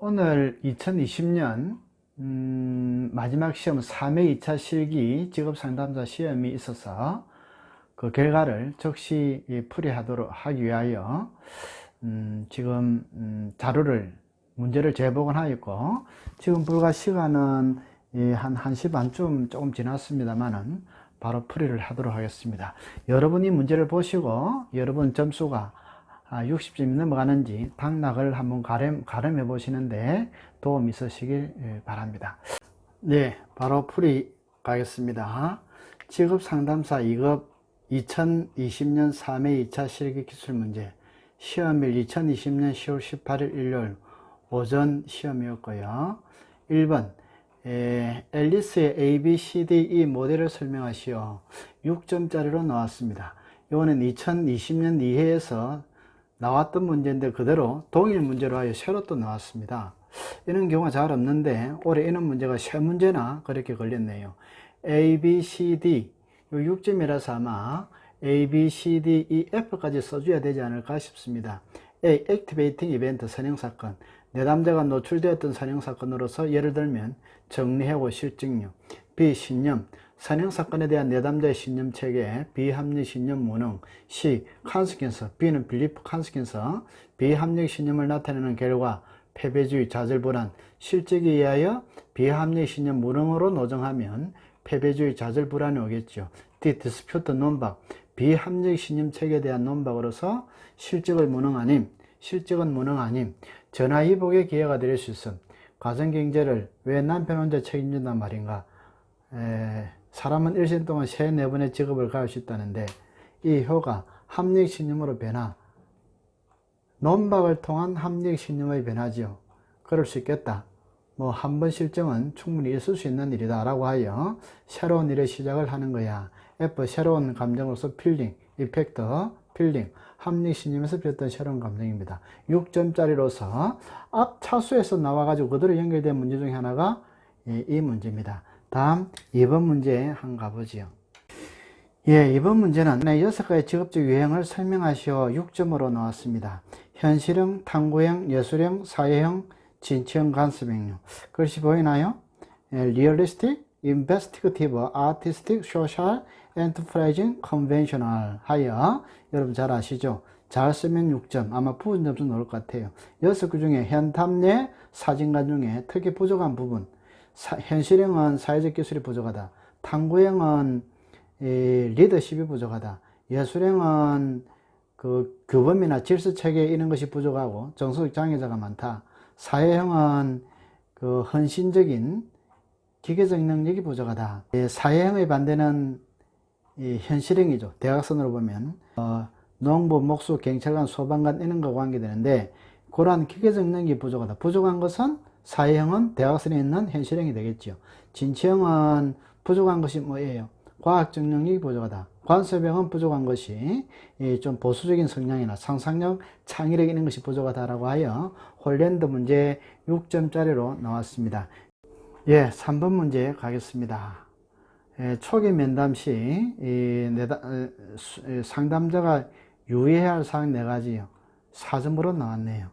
오늘 2020년 마지막 시험 3회 2차 실기 직업상담사 시험이 있어서 그 결과를 적시 풀이하도록 하기 위하여 지금 문제를 재보관하였고, 지금 불과 시간은 한 1시 반쯤 조금 지났습니다만은 바로 풀이를 하도록 하겠습니다. 여러분이 문제를 보시고 여러분 점수가 60점이 넘어가는지 당락을 한번 가름해 보시는데 도움이 있으시길 바랍니다. 네, 바로 풀이 가겠습니다. 직업상담사 2급 2020년 3회 2차 실기 기출문제, 시험일 2020년 10월 18일 일요일 오전 시험이었고요. 1번 앨리스의 ABCDE 모델을 설명하시오. 6점짜리로 나왔습니다. 이거는 2020년 2회에서 나왔던 문제인데 그대로 동일 문제로 하여 새로 또 나왔습니다. 이런 경우가 잘 없는데 올해 이런 문제가 세 문제나 그렇게 걸렸네요. A, B, C, D 6점이라서 아마 A, B, C, D, E, F까지 써줘야 되지 않을까 싶습니다. A, 액티베이팅 이벤트 선행사건, 내담자가 노출되었던 선행사건으로서 예를 들면 정리해고 실증력. B, 신념, 선행사건에 대한 내담자의 신념체계, 비합리적 신념 무능. C, 컨스퀀서, B는 빌리프 컨스퀀서, 비합리적 신념을 나타내는 결과, 패배주의, 좌절불안, 실적에 의하여 비합리적 신념 무능으로 노정하면 패배주의, 좌절불안이 오겠죠. D, 디스퓨트 논박, 비합리적 신념체계에 대한 논박으로서 실적은 무능 아님, 전화위복의 기회가 될 수 있음. 가정경제를 왜 남편 혼자 책임진단 말인가? 사람은 일생 동안 3-4번의 직업을 가질 수 있다는데 이 효가 합리적 신념으로 변화, 논박을 통한 합리적 신념의 변화지요. 그럴 수 있겠다. 한 번 실증은 충분히 있을 수 있는 일이다 라고 하여 새로운 일의 시작을 하는 거야. F, 새로운 감정으로서 필링, 이펙트, 필링, 합리적 신념에서 비롯된 새로운 감정입니다. 6점짜리로서 앞 차수에서 나와가지고 그대로 연결된 문제 중에 하나가 이 문제입니다. 다음 2번 문제 한번 가보지요. 예, 이번 문제는 6가지 직업적 유형을 설명하시오. 6점으로 나왔습니다. 현실형, 탐구형, 예술형, 사회형, 진취형, 간섭형요. 글씨 보이나요? Realistic, Investigative, Artistic, Social, Enterprising, Conventional 하여 여러분 잘 아시죠? 잘 쓰면 6점, 아마 부분 점수 나올 것 같아요. 6개 중에 현탐례, 사진관 중에 특히 부족한 부분, 현실형은 사회적 기술이 부족하다. 탐구형은 리더십이 부족하다. 예술형은 규범이나 질서체계 이런 것이 부족하고 정서적 장애자가 많다. 사회형은 헌신적인 기계적 능력이 부족하다. 사회형의 반대는 현실형이죠. 대각선으로 보면 농부, 목수, 경찰관, 소방관 이런 거 관계되는데 그러한 기계적 능력이 부족하다. 부족한 것은 사회형은 대각선에 있는 현실형이 되겠죠. 진취형은 부족한 것이 뭐예요? 과학적 능력이 부족하다. 관섭형은 부족한 것이 좀 보수적인 성향이나 상상력, 창의력 이런 것이 부족하다라고 하여 홀랜드 문제 6점짜리로 나왔습니다. 예, 3번 문제 가겠습니다. 초기 면담 시 상담자가 유의해야 할 사항 4가지요. 4점으로 나왔네요.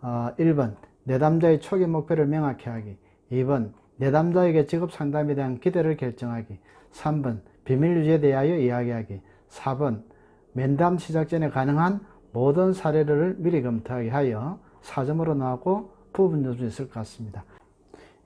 1번 내담자의 초기 목표를 명확히 하기. 2번 내담자에게 직업 상담에 대한 기대를 결정하기. 3번 비밀 유지에 대하여 이야기하기. 4번 면담 시작 전에 가능한 모든 사례를 미리 검토하게 하여 4점으로 나왔고 부분 점수 있을 것 같습니다.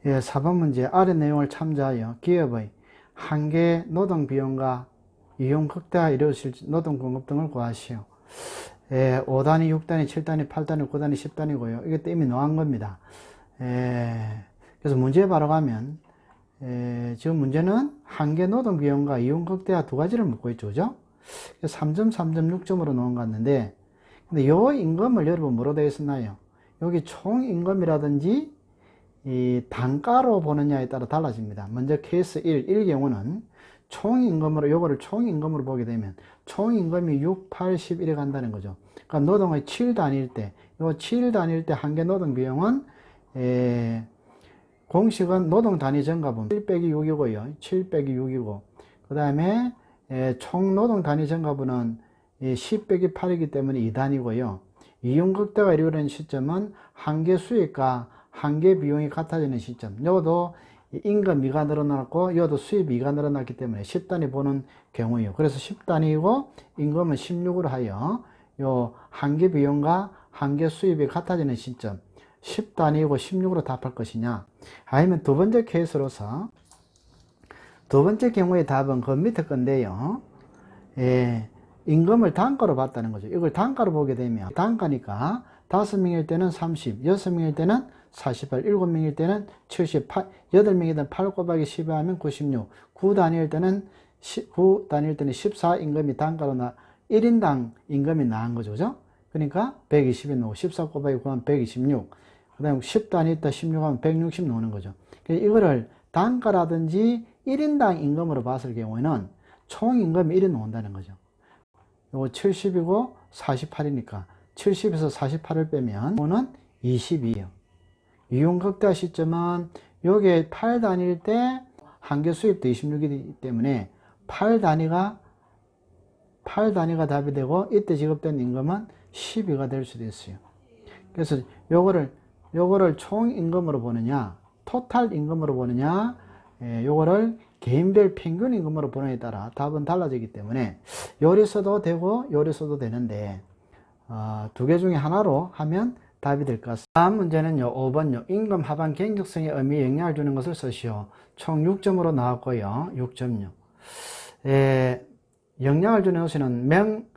예, 4번 문제 아래 내용을 참조하여 기업의 한계 노동 비용과 이용 극대화 이루어질 노동 공급 등을 구하시오. 5단위, 6단위, 7단위, 8단위, 9단위, 10단위고요. 이게 또 이미 나온 겁니다. 그래서 문제에 바로 가면 지금 문제는 한계 노동 비용과 이용 극대화 2가지를 묻고 있죠. 그죠? 3점, 3점, 6점으로 나온 것 같는데 근데 요 임금을 여러분 뭐로 되어 있었나요? 여기 총 임금이라든지 이 단가로 보느냐에 따라 달라집니다. 먼저 케이스 1 경우는 총임금으로, 요거를 총임금으로 보게 되면 총임금이 6, 8, 10 이래 간다는 거죠. 그러니까 노동의 7단위일 때, 요 7단위일 때 한계 노동 비용은 공식은 노동 단위 증가분 7 빼기 6이고요. 7 빼기 6이고 그 다음에 총 노동 단위 증가분은 10 빼기 8이기 때문에 2단위고요. 이윤극대가 이루어진 시점은 한계 수익과 한계 비용이 같아지는 시점. 이것도 임금 2가 늘어났고 이것도 수입 2가 늘어났기 때문에 10단위 보는 경우예요. 그래서 10단위고 임금은 16으로 하여 요 한계 비용과 한계 수입이 같아지는 시점 10단위고 16으로 답할 것이냐, 아니면 두 번째 케이스로서 두 번째 경우의 답은 그 밑에 건데요. 임금을 단가로 봤다는 거죠. 이걸 단가로 보게 되면 단가니까 5명일 때는 30, 6명일 때는 48, 7명일 때는 78, 8명이든 8 곱하기 12 하면 96, 9단위일 때는 14 임금이 단가로 1인당 임금이 나온 거죠. 그죠? 그러니까 120이 나오고 14 곱하기 9 하면 126, 그 다음에 10단위 있다 16 하면 160 나오는 거죠. 이거를 단가라든지 1인당 임금으로 봤을 경우에는 총 임금이 1이 나온다는 거죠. 요거 70이고 48이니까 70에서 48을 빼면 이거는 22예요. 이윤극대 시점은 요게 8단위일 때 한계 수입도 26이기 때문에 8단위가 답이 되고 이때 지급된 임금은 12가 될 수도 있어요. 그래서 요거를 총 임금으로 보느냐, 토탈 임금으로 보느냐, 요거를 개인별 평균 임금으로 보느냐에 따라 답은 달라지기 때문에 요리 써도 되고 요리 써도 되는데 두 개 중에 하나로 하면 답이 될 것 같습니다. 다음 문제는요, 5번요. 임금 하반 경직성의 의미에 영향을 주는 것을 쓰시오. 총 6점으로 나왔고요. 6점요. 영향을 주는 것은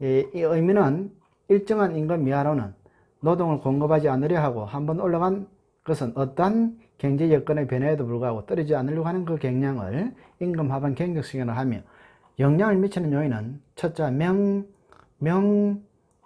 이 의미는 일정한 임금 이하로는 노동을 공급하지 않으려 하고 한번 올라간 것은 어떠한 경제 여건의 변화에도 불구하고 떨어지지 않으려고 하는 그 경향을 임금 하반 경직성이라고 하며, 영향을 미치는 요인은 첫째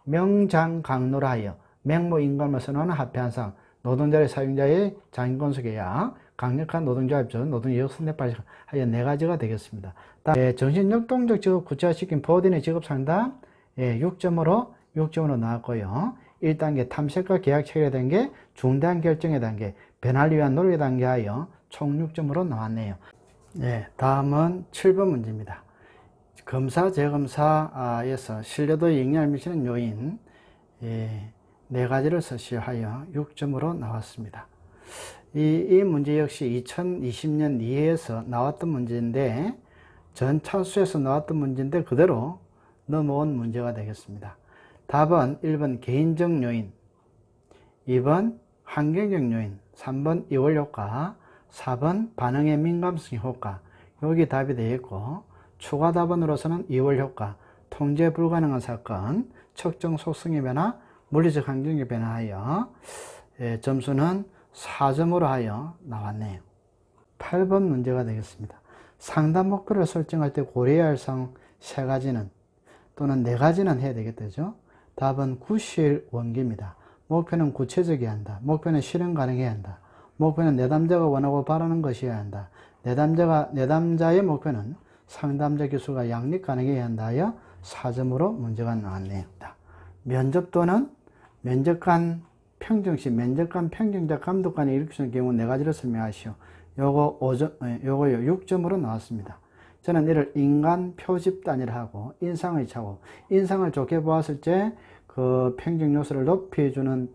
명장강로라 하여 맹모 임금을 선호하는 합의한상 노동자의 사용자의 장인권속계약 강력한 노동조합 노동력 선택발 하여 4가지가 되겠습니다. 다음 정신역동적 직업 구체화시킨 보딘의 직업 상담 6점으로 나왔고요. 1단계 탐색과 계약 체결의 단계, 중대한 결정의 단계, 변화를 위한 노력의 단계 하여 총 6점으로 나왔네요. 다음은 7번 문제입니다. 검사, 재검사에서 신뢰도에 영향을 미치는 요인 4가지를 서시하여 6점으로 나왔습니다. 이 문제 역시 2020년 2회에서 나왔던 문제인데, 전 차수에서 나왔던 문제인데 그대로 넘어온 문제가 되겠습니다. 답은 1번 개인적 요인, 2번 환경적 요인, 3번 이월효과, 4번 반응의 민감성 효과. 여기 답이 되겠고, 추가 답안으로서는 이월효과, 통제 불가능한 사건, 측정 속성의 변화, 물리적 환경의 변화하여 점수는 4점으로 하여 나왔네요. 8번 문제가 되겠습니다. 상담 목표를 설정할 때 고려해야 할 사항 3가지는 또는 4가지는 해야 되겠죠. 답은 구실 원기입니다. 목표는 구체적이어야 한다. 목표는 실현 가능해야 한다. 목표는 내담자가 원하고 바라는 것이어야 한다. 내담자의 목표는 상담자 기술과 양립 가능해야 한다 하여 4점으로 문제가 나왔네요. 면접 또는 면접관 평정시, 면접관 평정자 감독관이 일으키는 경우 4가지를 설명하시오. 요거요 6점으로 나왔습니다. 저는 이를 인간 표집 단위를 하고 인상의 차고, 인상을 좋게 보았을 때 그 평정 요소를 높여주는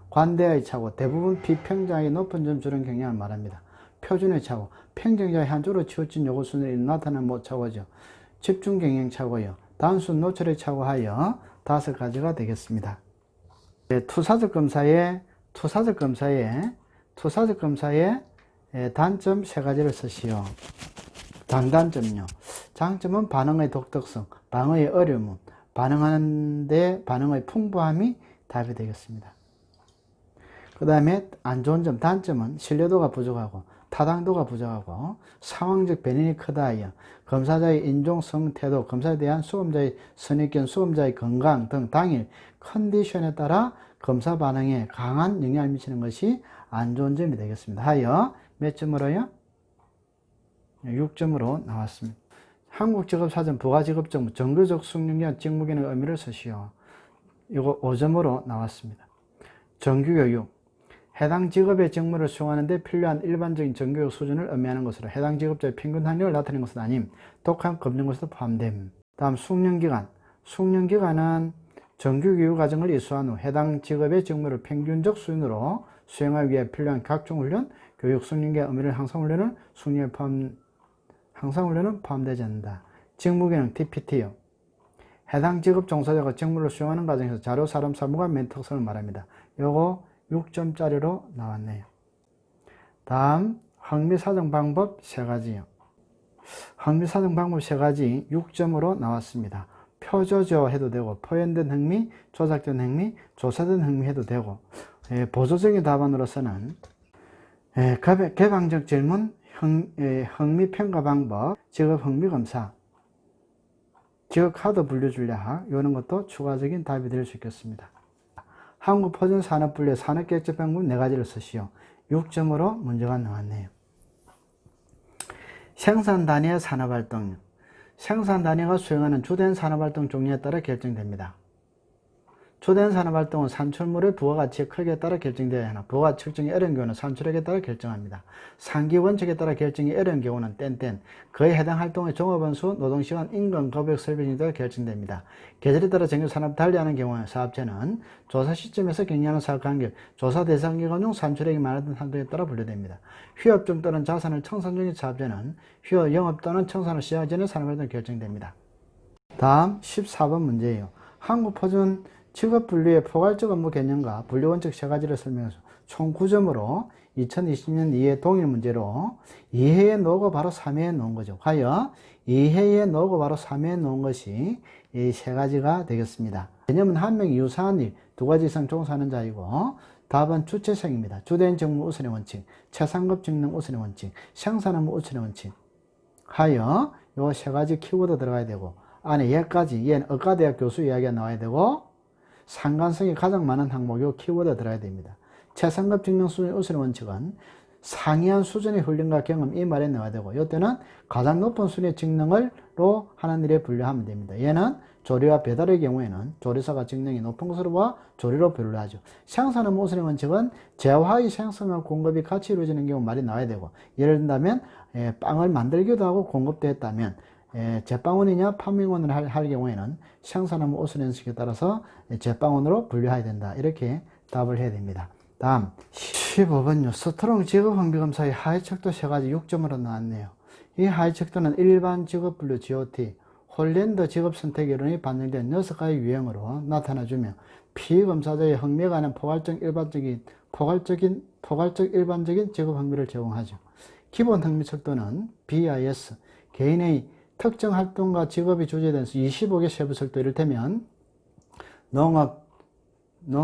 관대의 차고, 대부분 비평자에게 높은 점수를 경향을 말합니다. 표준의 차고, 평정자의 한쪽으로 치우친 요구 순위를 나타내는 못 차고죠. 집중 경영 차고요. 단순 노출의 차고 하여 5가지가 되겠습니다. 투사적 검사의 단점 3가지를 쓰시오. 장단점요. 장점은 반응의 독특성, 반응의 어려움, 반응하는데 반응의 풍부함이 답이 되겠습니다. 그 다음에 안 좋은 점, 단점은 신뢰도가 부족하고 타당도가 부족하고 상황적 변인이 크다 하여 검사자의 인종성 태도, 검사에 대한 수험자의 선입견, 수험자의 건강 등 당일 컨디션에 따라 검사 반응에 강한 영향을 미치는 것이 안 좋은 점이 되겠습니다. 하여 몇 점으로요? 6점으로 나왔습니다. 한국직업사전 부가직업정보 정규적 숙련기간 직무기능 의미를 쓰시오. 이거 5점으로 나왔습니다. 정규교육, 해당 직업의 직무를 수행하는 데 필요한 일반적인 정교육 수준을 의미하는 것으로 해당 직업자의 평균 학력을 나타내는 것은 아님 독한 검증 것에도 포함됨. 다음 숙련기간, 숙련기간은 정규교육 과정을 이수한 후 해당 직업의 직무를 평균적 수준으로 수행하기 위해 필요한 각종 훈련, 교육 승인계 의무를 향상훈련은 포함되지 않는다. 직무기능 DPT요. 해당 직업 종사자가 직무를 수행하는 과정에서 자료, 사람, 사무가 맨 특성을 말합니다. 요거 6점짜리로 나왔네요. 다음 흥미사정 방법 3가지요. 흥미사정 방법 3가지 6점으로 나왔습니다. 표조죠 해도 되고, 표현된 흥미, 조작된 흥미, 조사된 흥미 해도 되고, 보조적인 답안으로서는 개방적 질문, 흥미평가 방법, 직업 흥미검사, 직업 카드 분류 전략, 이런 것도 추가적인 답이 될 수 있겠습니다. 한국포준산업분류의 산업계획적 방법 4가지를 쓰시오. 6점으로 문제가 나왔네요. 생산단위의 산업활동. 생산단위가 수행하는 주된 산업활동 종류에 따라 결정됩니다. 주된 산업활동은 산출물의 부가가치의 크기에 따라 결정되어야 하나, 부가가치 측정이 어려운 경우는 산출액에 따라 결정합니다. 상기원칙에 따라 결정이 어려운 경우는 땡땡, 그에 해당 활동의 종업원수, 노동시간, 임금, 급여, 설비에 따라 결정됩니다. 계절에 따라 정규산업 달리하는 경우에 사업체는 조사 시점에서 격리하는 사업관계, 조사 대상기간 중 산출액이 많았던 활동에 따라 분류됩니다. 휴업중 또는 자산을 청산 중인 사업체는 휴업, 영업 또는 청산을 시작 전에 산업활동이 결정됩니다. 다음 14번 문제예요. 한국포준 직업분류의 포괄적 업무 개념과 분류원칙 3가지를 설명해서 총 9점으로 2020년 2회 동일 문제로 2회에 놓고 바로 3회에 놓은 거죠. 과연 2회에 놓고 바로 3회에 놓은 것이 이 3가지가 되겠습니다. 개념은 한 명 유사한 일, 2가지 이상 종사하는 자이고, 답은 주체성입니다. 주된 직무 우선의 원칙, 최상급 직능 우선의 원칙, 생산업무 우선의 원칙 하여 요 3가지 키워드 들어가야 되고, 안에 얘까지, 얘는 의과대학 교수 이야기가 나와야 되고, 상관성이 가장 많은 항목, 요 키워드 들어야 됩니다. 최상급 직능 수준의 우선의 원칙은 상이한 수준의 훈련과 경험, 이 말에 넣어야 되고, 이때는 가장 높은 수준의 직능으로 하는 일에 분류하면 됩니다. 얘는 조리와 배달의 경우에는 조리사가 직능이 높은 것으로 봐 조리로 분류하죠. 생산업무 우선의 원칙은 재화의 생산과 공급이 같이 이루어지는 경우 말이 나와야 되고, 예를 든다면 빵을 만들기도 하고 공급도 했다면 제빵원이냐 판매원을 할 경우에는 생산업무 우선 원칙에 따라서 제빵원으로 분류해야 된다. 이렇게 답을 해야 됩니다. 다음 15번요. 스트롱 직업흥미검사의 하위척도 3가지 6점으로 나왔네요. 이 하위척도는 일반 직업분류 GOT, 홀랜드 직업선택이론이 반영된 6가지 유형으로 나타나주며 피검사자의 흥미에 관한 포괄적 일반적인 직업흥미를 제공하죠. 기본 흥미척도는 BIS, 개인의 특정 활동과 직업이 주제된 25개 세부 척도, 이를테면 농업,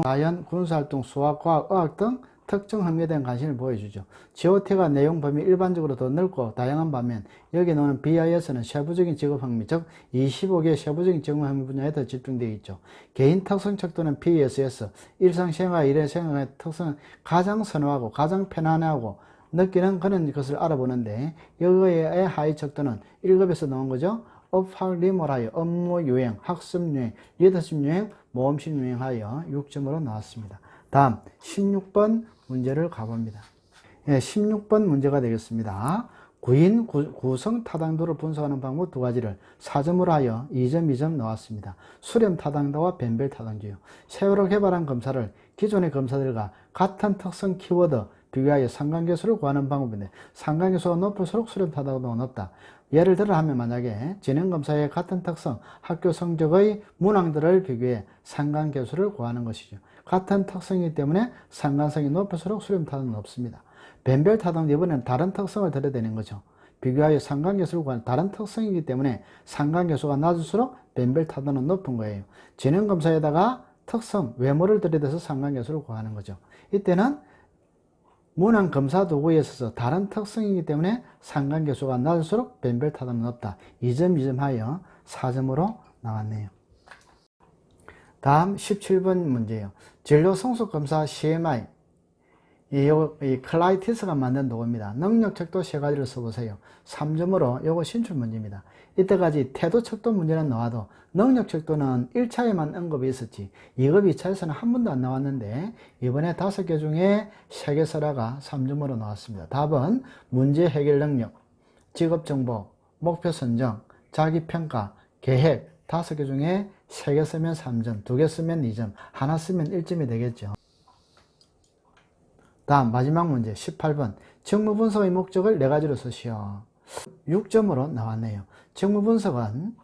자연, 군사활동, 수학과학, 의학 등 특정 흥미에 대한 관심을 보여주죠. GOT가 내용 범위 일반적으로 더 넓고 다양한 반면 여기 나오는 BIS는 세부적인 직업 흥미, 즉 25개의 세부적인 직업 흥미 분야에 더 집중되어 있죠. 개인 특성 척도는 PSS, 일상생활, 일의 생활의 특성을 가장 선호하고 가장 편안해하고 느끼는 그런 것을 알아보는데, 여기의 하위 척도는 1급에서 나온 거죠. 업학 리몰하여 업무 유행, 학습 유행, 리더십 유행, 모험심 유행하여 6점으로 나왔습니다. 다음 16번 문제를 가봅니다. 16번 문제가 되겠습니다. 구인 구성 타당도를 분석하는 방법 2가지를 4점으로 하여 2점, 2점 나왔습니다. 수렴 타당도와 변별 타당도요. 새로 개발한 검사를 기존의 검사들과 같은 특성 키워드 비교하여 상관계수를 구하는 방법인데, 상관계수가 높을수록 수렴 타당도가 높다. 예를 들어 하면 만약에 진행검사의 같은 특성, 학교 성적의 문항들을 비교해 상관계수를 구하는 것이죠. 같은 특성이기 때문에 상관성이 높을수록 수렴 타당도는 높습니다. 변별 타당도, 이번에는 다른 특성을 들어야 되는 거죠. 비교하여 상관계수를 구하는 다른 특성이기 때문에 상관계수가 낮을수록 변별 타당도는 높은 거예요. 진행검사에다가 특성, 외모를 들여대서 상관계수를 구하는 거죠. 이때는 문항 검사 도구에 있어서 다른 특성이기 때문에 상관계수가 낮을수록 변별 타당은 높다. 2점, 2점 하여 4점으로 나왔네요. 다음 17번 문제예요. 진로 성숙 검사 CMI. 이 클라이티스가 만든 도구입니다. 능력척도 3가지를 써보세요. 3점으로 요거 신출 문제입니다. 이때까지 태도척도 문제는 나와도 능력척도는 1차에만 언급이 있었지 2급, 2차에서는 한 번도 안 나왔는데 이번에 5개 중에 3개 설화가 3점으로 나왔습니다. 답은 문제 해결 능력, 직업정보, 목표 선정, 자기평가, 계획, 5개 중에 3개 쓰면 3점, 2개 쓰면 2점, 하나 쓰면 1점이 되겠죠. 다음 마지막 문제 18번. 직무분석의 목적을 4가지로 쓰시오. 6점으로 나왔네요. 직무분석은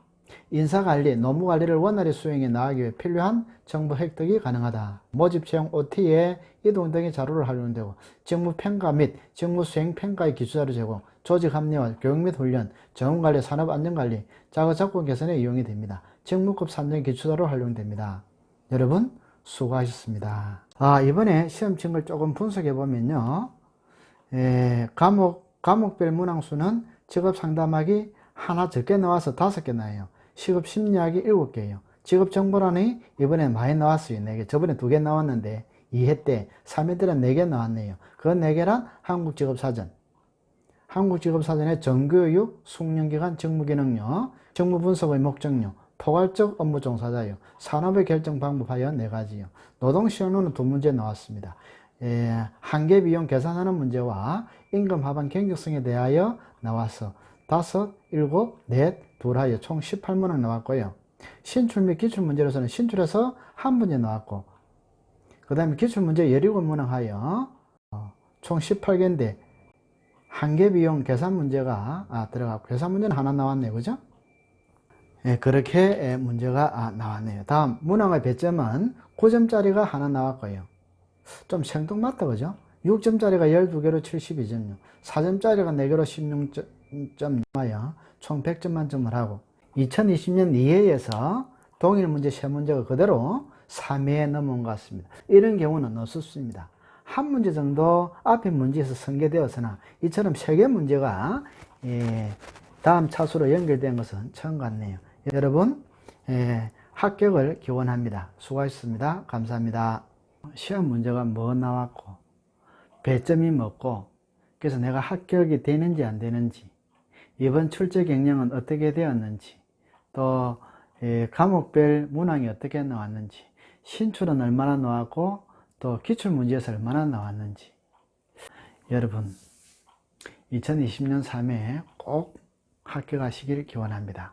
인사관리, 노무관리를 원활히 수행해 나가기 위해 필요한 정보 획득이 가능하다. 모집 채용, OT에 이동 등의 자료를 활용되고, 직무평가 및 직무수행평가의 기초자료 제공, 조직 합리화, 교육 및 훈련, 정원관리, 산업안전관리, 자가작권 개선에 이용이 됩니다. 직무급 산정 기초자료 활용됩니다. 여러분 수고하셨습니다. 이번에 시험 친 걸 조금 분석해 보면요. 과목별 문항수는 직업 상담학이 하나 적게 나와서 5개 나와요. 시급 심리학이 7개예요. 직업 정보란이 이번에 많이 나왔어요. 4개. 저번에 2개 나왔는데 2회 때 3회 때는 4개 나왔네요. 그 4개란 한국직업사전. 한국직업사전의 정교육, 숙련기간, 직무기능력, 직무분석의 목적력, 포괄적 업무 종사자요, 산업의 결정 방법 하여 4가지요. 노동시험로는 2문제 나왔습니다. 한계비용 계산하는 문제와 임금 하반 경직성에 대하여 나와서 5, 7, 4, 2 하여 총 18문항 나왔고요. 신출 및 기출문제로서는 신출에서 1문제 나왔고, 그 다음에 기출문제 17문항 하여 총 18개인데 한계비용 계산 문제가 들어갔고, 계산 문제는 하나 나왔네요. 그죠? 그렇게 문제가 나왔네요. 다음 문항의 배점은 9점짜리가 하나 나왔고요. 좀 생뚱맞다. 그죠? 6점짜리가 12개로 72점요. 4점짜리가 4개로 16점 나와요. 총 100점 만점을 하고, 2020년 2회에서 동일 문제 3문제가 그대로 3회에 넘어온 것 같습니다. 이런 경우는 없었습니다. 한 문제 정도 앞에 문제에서 전개되었으나 이처럼 3개 문제가 다음 차수로 연결된 것은 처음 같네요. 여러분 합격을 기원합니다. 수고하셨습니다. 감사합니다. 시험 문제가 뭐 나왔고 배점이 뭐고, 그래서 내가 합격이 되는지 안 되는지, 이번 출제 경영은 어떻게 되었는지, 또 과목별 문항이 어떻게 나왔는지, 신출은 얼마나 나왔고 또 기출문제에서 얼마나 나왔는지, 여러분 2020년 3회 꼭 합격하시길 기원합니다.